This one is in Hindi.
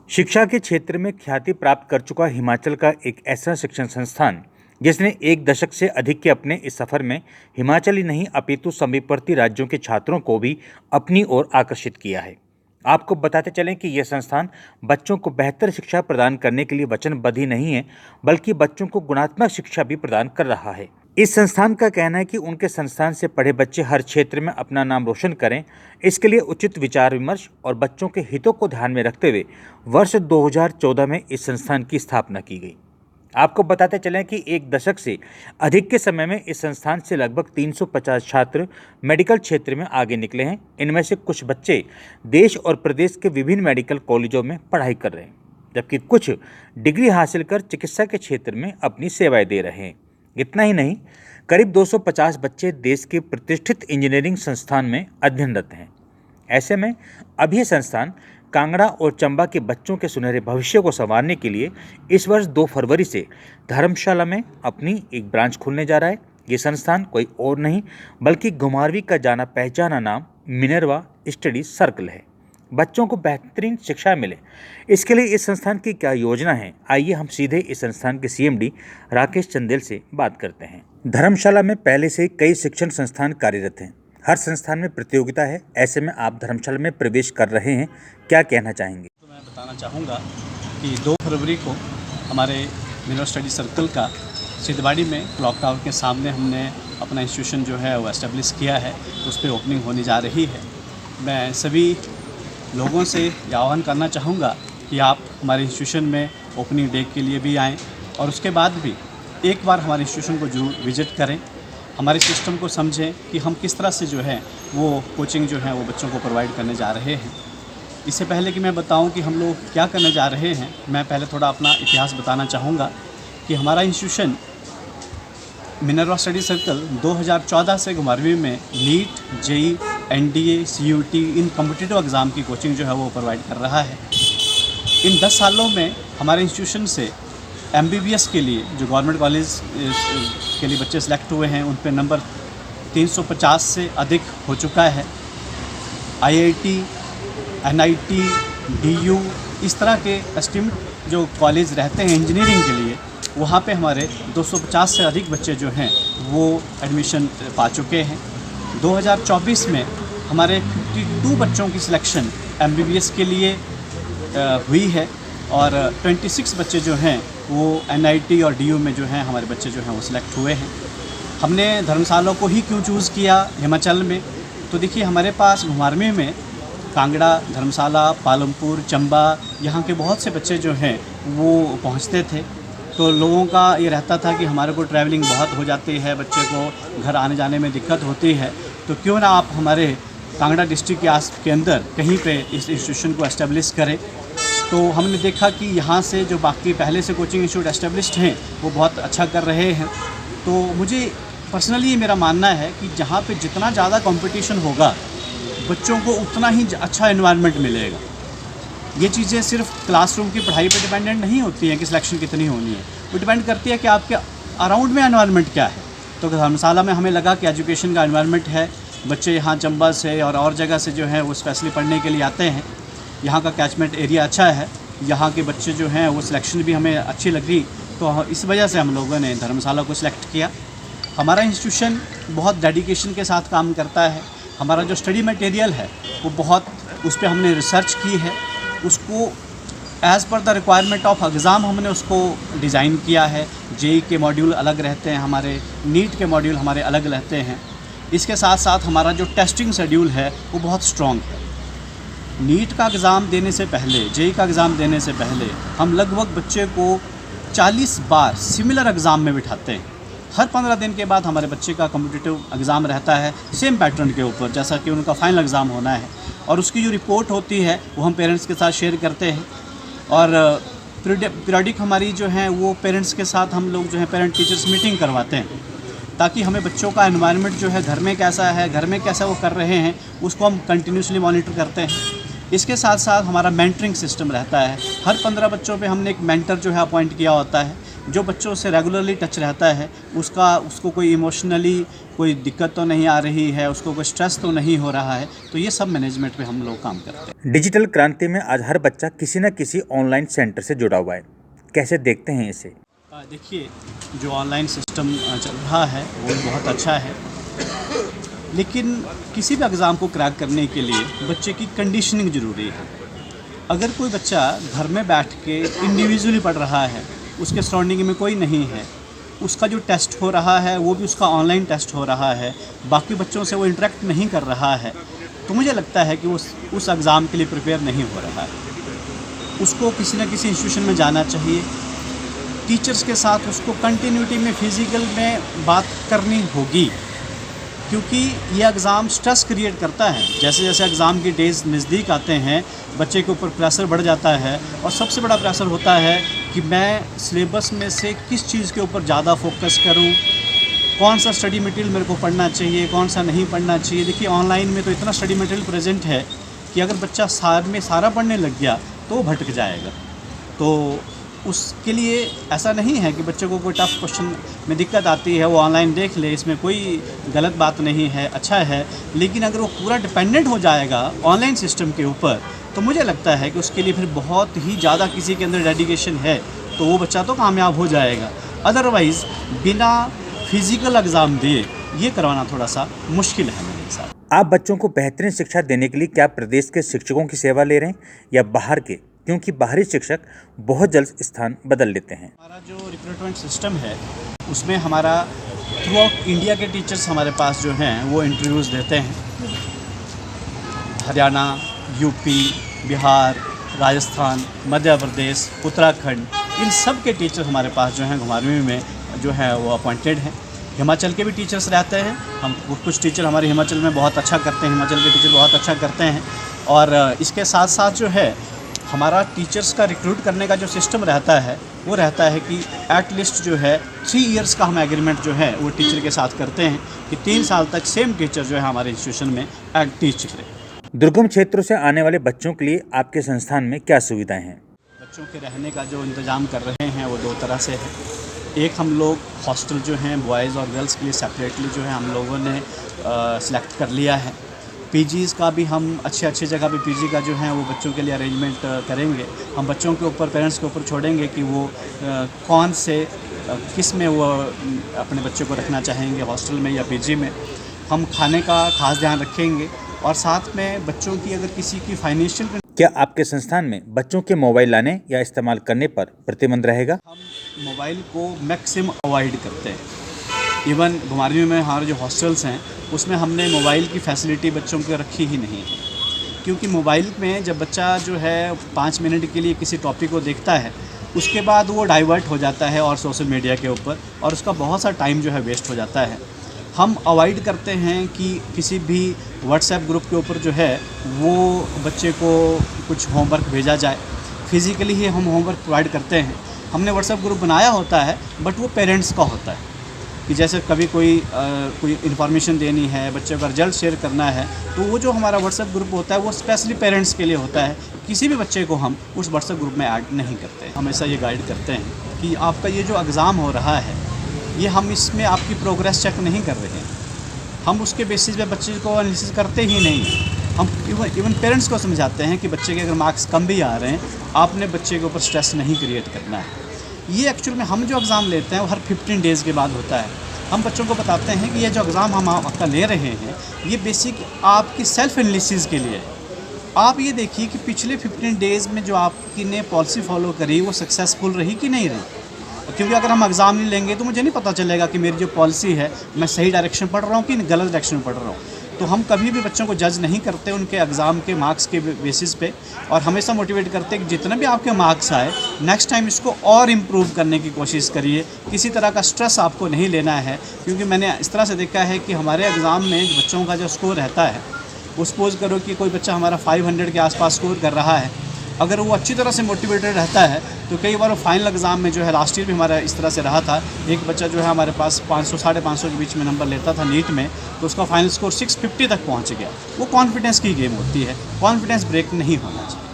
शिक्षा के क्षेत्र में ख्याति प्राप्त कर चुका हिमाचल का एक ऐसा शिक्षण संस्थान जिसने एक दशक से अधिक के अपने इस सफर में हिमाचल ही नहीं अपितु समीपवर्ती राज्यों के छात्रों को भी अपनी ओर आकर्षित किया है। आपको बताते चलें कि यह संस्थान बच्चों को बेहतर शिक्षा प्रदान करने के लिए वचनबद्ध ही नहीं है, बल्कि बच्चों को गुणात्मक शिक्षा भी प्रदान कर रहा है। इस संस्थान का कहना है कि उनके संस्थान से पढ़े बच्चे हर क्षेत्र में अपना नाम रोशन करें। इसके लिए उचित विचार विमर्श और बच्चों के हितों को ध्यान में रखते हुए वर्ष 2014 में इस संस्थान की स्थापना की गई। आपको बताते चलें कि एक दशक से अधिक के समय में इस संस्थान से लगभग 350 छात्र मेडिकल क्षेत्र में आगे निकले हैं। इनमें से कुछ बच्चे देश और प्रदेश के विभिन्न मेडिकल कॉलेजों में पढ़ाई कर रहे हैं, जबकि कुछ डिग्री हासिल कर चिकित्सा के क्षेत्र में अपनी सेवाएं दे रहे हैं। इतना ही नहीं, करीब 250 बच्चे देश के प्रतिष्ठित इंजीनियरिंग संस्थान में अध्ययनरत हैं। ऐसे में अब यह संस्थान कांगड़ा और चंबा के बच्चों के सुनहरे भविष्य को संवारने के लिए इस वर्ष 2 फरवरी से धर्मशाला में अपनी एक ब्रांच खोलने जा रहा है। ये संस्थान कोई और नहीं बल्कि घुमारवीं का जाना पहचाना नाम मिनर्वा स्टडी सर्कल है। बच्चों को बेहतरीन शिक्षा मिले, इसके लिए इस संस्थान की क्या योजना है, आइए हम सीधे इस संस्थान के सीएमडी राकेश चंदेल से बात करते हैं। धर्मशाला में पहले से कई शिक्षण संस्थान कार्यरत हैं। हर संस्थान में प्रतियोगिता है, ऐसे में आप धर्मशाला में प्रवेश कर रहे हैं, क्या कहना चाहेंगे? तो मैं बताना चाहूँगा कि 2 फरवरी को हमारे मिनर्वा स्टडी सर्कल का सिद्धवाड़ी में क्लॉक टावर के सामने हमने अपना इंस्टीट्यूशन जो है वो एस्टेब्लिश किया है। उस पर ओपनिंग होने जा रही है। मैं सभी लोगों से ये आह्वान करना चाहूँगा कि आप हमारे इंस्टीट्यूशन में ओपनिंग डे के लिए भी आएँ और उसके बाद भी एक बार हमारे इंस्टीट्यूशन को जरूर विज़िट करें, हमारे सिस्टम को समझें कि हम किस तरह से जो है वो कोचिंग जो है वो बच्चों को प्रोवाइड करने जा रहे हैं। इससे पहले कि मैं बताऊं कि हम लोग क्या करने जा रहे हैं, मैं पहले थोड़ा अपना इतिहास बताना चाहूँगा कि हमारा इंस्टीट्यूशन मिनर्वा स्टडी सर्कल 2014 से घुमारवीं में नीट, जेई, एनडीए, सीयूटी इन कॉम्पिटिटिव एग्ज़ाम की कोचिंग जो है वो प्रोवाइड कर रहा है। इन 10 सालों में हमारे इंस्टीट्यूशन से एमबीबीएस के लिए जो गवर्नमेंट कॉलेज के लिए बच्चे सेलेक्ट हुए हैं उन पे नंबर 350 से अधिक हो चुका है। आईआईटी, एनआईटी, डीयू इस तरह के एस्टीम्ड जो कॉलेज रहते हैं इंजीनियरिंग के लिए, वहाँ पे हमारे 250 से अधिक बच्चे जो हैं वो एडमिशन पा चुके हैं। 2024 में हमारे 52 बच्चों की सिलेक्शन एमबीबीएस के लिए हुई है और 26 बच्चे जो हैं वो एनआईटी और डीयू में जो हैं हमारे बच्चे जो हैं वो सिलेक्ट हुए हैं। हमने धर्मशाला को ही क्यों चूज़ किया हिमाचल में, तो देखिए हमारे पास घुमारवीं में कांगड़ा, धर्मशाला, पालमपुर, चंबा यहाँ के बहुत से बच्चे जो हैं वो पहुँचते थे। तो लोगों का ये रहता था कि हमारे को ट्रैवलिंग बहुत हो जाती है, बच्चे को घर आने जाने में दिक्कत होती है, तो क्यों ना आप हमारे कांगड़ा डिस्ट्रिक्ट के अंदर कहीं पे इस इंस्टीट्यूशन को एस्टेब्लिश करें। तो हमने देखा कि यहाँ से जो बाकी पहले से कोचिंग इंस्टीट्यूट एस्टेब्लिश्ड हैं वो बहुत अच्छा कर रहे हैं। तो मुझे पर्सनली मेरा मानना है कि जहाँ पे जितना ज़्यादा कंपटीशन होगा बच्चों को उतना ही अच्छा एनवायरनमेंट मिलेगा। ये चीज़ें सिर्फ क्लासरूम की पढ़ाई पे डिपेंडेंट नहीं होती हैं कि सिलेक्शन कितनी होनी है, वो डिपेंड करती है कि आपके अराउंड में एनवायरनमेंट क्या है। तो धर्मशाला में हमें लगा कि एजुकेशन का एनवायरनमेंट है, बच्चे यहाँ चंबा से और जगह से जो है वो स्पेशली पढ़ने के लिए आते हैं। यहाँ का कैचमेंट एरिया अच्छा है, यहाँ के बच्चे जो हैं वो सिलेक्शन भी हमें अच्छी लगी, तो इस वजह से हम लोगों ने धर्मशाला को सिलेक्ट किया। हमारा इंस्टीट्यूशन बहुत डेडिकेशन के साथ काम करता है। हमारा जो स्टडी मटेरियल है वो बहुत उस पर हमने रिसर्च की है, उसको as per the requirement of exam हमने उसको डिज़ाइन किया है। जेई के मॉड्यूल अलग रहते हैं, हमारे नीट के मॉड्यूल हमारे अलग रहते हैं। इसके साथ साथ हमारा जो टेस्टिंग शेड्यूल है वो बहुत स्ट्रॉन्ग है। नीट का एग्ज़ाम देने से पहले, जेई का एग्ज़ाम देने से पहले हम लगभग बच्चे को 40 बार सिमिलर एग्ज़ाम में बिठाते हैं। हर 15 दिन के बाद हमारे बच्चे का कॉम्पिटिटिव एग्ज़ाम रहता है सेम पैटर्न के ऊपर, जैसा कि उनका फाइनल एग्ज़ाम होना है, और उसकी जो रिपोर्ट होती है वो हम पेरेंट्स के साथ शेयर करते हैं। और पीरियडिक हमारी जो है वो पेरेंट्स के साथ हम लोग जो है पेरेंट टीचर्स मीटिंग करवाते हैं, ताकि हमें बच्चों का एनवायरनमेंट जो है घर में कैसा है, घर में कैसा वो कर रहे हैं, उसको हम कंटिन्यूसली मॉनिटर करते हैं। इसके साथ साथ हमारा मेंटरिंग सिस्टम रहता है। हर 15 बच्चों पे हमने एक मेंटर जो है अपॉइंट किया होता है, जो बच्चों से रेगुलरली टच रहता है, उसको कोई इमोशनली कोई दिक्कत तो नहीं आ रही है, उसको कोई स्ट्रेस तो नहीं हो रहा है। तो ये सब मैनेजमेंट पे हम लोग काम करते हैं। डिजिटल क्रांति में आज हर बच्चा किसी न किसी ऑनलाइन सेंटर से जुड़ा हुआ है, कैसे देखते हैं इसे? देखिए, जो ऑनलाइन सिस्टम चल रहा है वो बहुत अच्छा है, लेकिन किसी भी एग्ज़ाम को क्रैक करने के लिए बच्चे की कंडीशनिंग ज़रूरी है। अगर कोई बच्चा घर में बैठ के इंडिविजुअली पढ़ रहा है, उसके सराउंडिंग में कोई नहीं है, उसका जो टेस्ट हो रहा है वो भी उसका ऑनलाइन टेस्ट हो रहा है, बाकी बच्चों से वो इंटरेक्ट नहीं कर रहा है, तो मुझे लगता है कि उस एग्ज़ाम के लिए प्रिपेयर नहीं हो रहा है। उसको किसी न किसी इंस्टीट्यूशन में जाना चाहिए, टीचर्स के साथ उसको कंटिन्यूटी में फिज़िकल में बात करनी होगी, क्योंकि ये एग्ज़ाम स्ट्रेस क्रिएट करता है। जैसे जैसे एग्ज़ाम की डेज़ नज़दीक आते हैं, बच्चे के ऊपर प्रेशर बढ़ जाता है, और सबसे बड़ा प्रेशर होता है कि मैं सिलेबस में से किस चीज़ के ऊपर ज़्यादा फोकस करूं, कौन सा स्टडी मटेरियल मेरे को पढ़ना चाहिए, कौन सा नहीं पढ़ना चाहिए। देखिए, ऑनलाइन में तो इतना स्टडी मटेरियल प्रेजेंट है कि अगर बच्चा सारा पढ़ने लग गया तो वो भटक जाएगा। तो उसके लिए ऐसा नहीं है कि बच्चे को कोई टफ़ क्वेश्चन में दिक्कत आती है वो ऑनलाइन देख ले, इसमें कोई गलत बात नहीं है, अच्छा है। लेकिन अगर वो पूरा डिपेंडेंट हो जाएगा ऑनलाइन सिस्टम के ऊपर, तो मुझे लगता है कि उसके लिए फिर बहुत ही ज़्यादा किसी के अंदर डेडिकेशन है तो वो बच्चा तो कामयाब हो जाएगा। अदरवाइज़ बिना फिज़िकल एग्ज़ाम दिए ये करवाना थोड़ा सा मुश्किल है मेरे हिसाब से। आप बच्चों को बेहतरीन शिक्षा देने के लिए क्या प्रदेश के शिक्षकों की सेवा ले रहे हैं या बाहर के, क्योंकि बाहरी शिक्षक बहुत जल्द स्थान बदल लेते हैं? हमारा जो रिक्रूटमेंट सिस्टम है उसमें हमारा थ्रू आउट इंडिया के टीचर्स हमारे पास जो हैं वो इंटरव्यूज़ देते हैं। हरियाणा, यूपी, बिहार, राजस्थान, मध्य प्रदेश, उत्तराखंड, इन सब के टीचर्स हमारे पास जो हैं घुमारवीं में जो है वो अपॉइंटेड हैं। हिमाचल के भी टीचर्स रहते हैं, हम कुछ टीचर हमारे हिमाचल में बहुत अच्छा करते हैं, हिमाचल के टीचर बहुत अच्छा करते हैं। और इसके साथ साथ जो है हमारा टीचर्स का रिक्रूट करने का जो सिस्टम रहता है वो रहता है कि एट लिस्ट जो है 3 इयर्स का हम एग्रीमेंट जो है वो टीचर के साथ करते हैं कि 3 साल तक सेम टीचर जो है हमारे इंस्टीट्यूशन में टीच करे। दुर्गम क्षेत्रों से आने वाले बच्चों के लिए आपके संस्थान में क्या सुविधाएं हैं? बच्चों के रहने का जो इंतज़ाम कर रहे हैं वो 2 तरह से है। एक, हम लोग हॉस्टल जो हैं बॉयज़ और गर्ल्स के लिए सेपरेटली जो है हम लोगों ने सिलेक्ट कर लिया है। पीजीज़ का भी हम अच्छे जगह पे पीजी का जो है वो बच्चों के लिए अरेंजमेंट करेंगे। हम बच्चों के ऊपर, पेरेंट्स के ऊपर छोड़ेंगे कि वो कौन से किस में वो अपने बच्चे को रखना चाहेंगे, हॉस्टल में या पीजी में। हम खाने का ख़ास ध्यान रखेंगे, और साथ में बच्चों की अगर किसी की फाइनेंशियल, क्या आपके संस्थान में बच्चों के मोबाइल लाने या इस्तेमाल करने पर प्रतिबंध रहेगा? हम मोबाइल को मैक्सिमम अवॉइड करते हैं। इवन घुमारवीं में हमारे जो हॉस्टल्स हैं उसमें हमने मोबाइल की फैसिलिटी बच्चों को रखी ही नहीं है, क्योंकि मोबाइल में जब बच्चा जो है 5 मिनट के लिए किसी टॉपिक को देखता है, उसके बाद वो डाइवर्ट हो जाता है और सोशल मीडिया के ऊपर, और उसका बहुत सा टाइम जो है वेस्ट हो जाता है। हम अवॉइड करते हैं कि किसी भी व्हाट्सएप ग्रुप के ऊपर जो है वो बच्चे को कुछ होमवर्क भेजा जाए। फिज़िकली ही हम होमवर्क प्रोवाइड करते हैं। हमने व्हाट्सएप ग्रुप बनाया होता है, बट वो पेरेंट्स का होता है कि जैसे कभी कोई इन्फॉर्मेशन देनी है, बच्चे का रिजल्ट शेयर करना है, तो वो जो हमारा व्हाट्सएप ग्रुप होता है वो स्पेशली पेरेंट्स के लिए होता है। किसी भी बच्चे को हम उस व्हाट्सएप ग्रुप में ऐड नहीं करते। हमेशा ये गाइड करते हैं कि आपका ये जो एग्ज़ाम हो रहा है, ये हम इसमें आपकी प्रोग्रेस चेक नहीं कर रहे हैं। हम उसके बेसिस पे बच्चे को एनालिसिस करते ही नहीं हैं। हम इवन पेरेंट्स को समझाते हैं कि बच्चे के अगर मार्क्स कम भी आ रहे हैं, आपने बच्चे के ऊपर स्ट्रेस नहीं क्रिएट करना है। ये एक्चुअल में हम जो एग्ज़ाम लेते हैं वो हर 15 डेज़ के बाद होता है। हम बच्चों को बताते हैं कि ये जो एग्ज़ाम हम आपका ले रहे हैं ये बेसिक आपकी सेल्फ एनालिसिस के लिए है। आप ये देखिए कि पिछले 15 डेज़ में जो आपकी ने पॉलिसी फॉलो करी वो सक्सेसफुल रही कि नहीं रही, क्योंकि अगर हम एग्ज़ाम नहीं लेंगे तो मुझे नहीं पता चलेगा कि मेरी जो पॉलिसी है मैं सही डायरेक्शन पढ़ रहा हूँ कि गलत डायरेक्शन में पढ़ रहा हूँ। तो हम कभी भी बच्चों को जज नहीं करते उनके एग्ज़ाम के मार्क्स के बेसिस पे, और हमेशा मोटिवेट करते हैं कि जितने भी आपके मार्क्स आए नेक्स्ट टाइम इसको और इम्प्रूव करने की कोशिश करिए। किसी तरह का स्ट्रेस आपको नहीं लेना है, क्योंकि मैंने इस तरह से देखा है कि हमारे एग्ज़ाम में बच्चों का जो स्कोर रहता है, वो सपोज़ करो कि कोई बच्चा हमारा 500 के आसपास स्कोर कर रहा है, अगर वो अच्छी तरह से मोटिवेटेड रहता है तो कई बार वो फाइनल एग्ज़ाम में जो है, लास्ट ईयर भी हमारा इस तरह से रहा था, एक बच्चा जो है हमारे पास 500 साढ़े 500 के बीच में नंबर लेता था नीट में, तो उसका फाइनल स्कोर 650 तक पहुंच गया। वो कॉन्फिडेंस की गेम होती है, कॉन्फिडेंस ब्रेक नहीं होना चाहिए।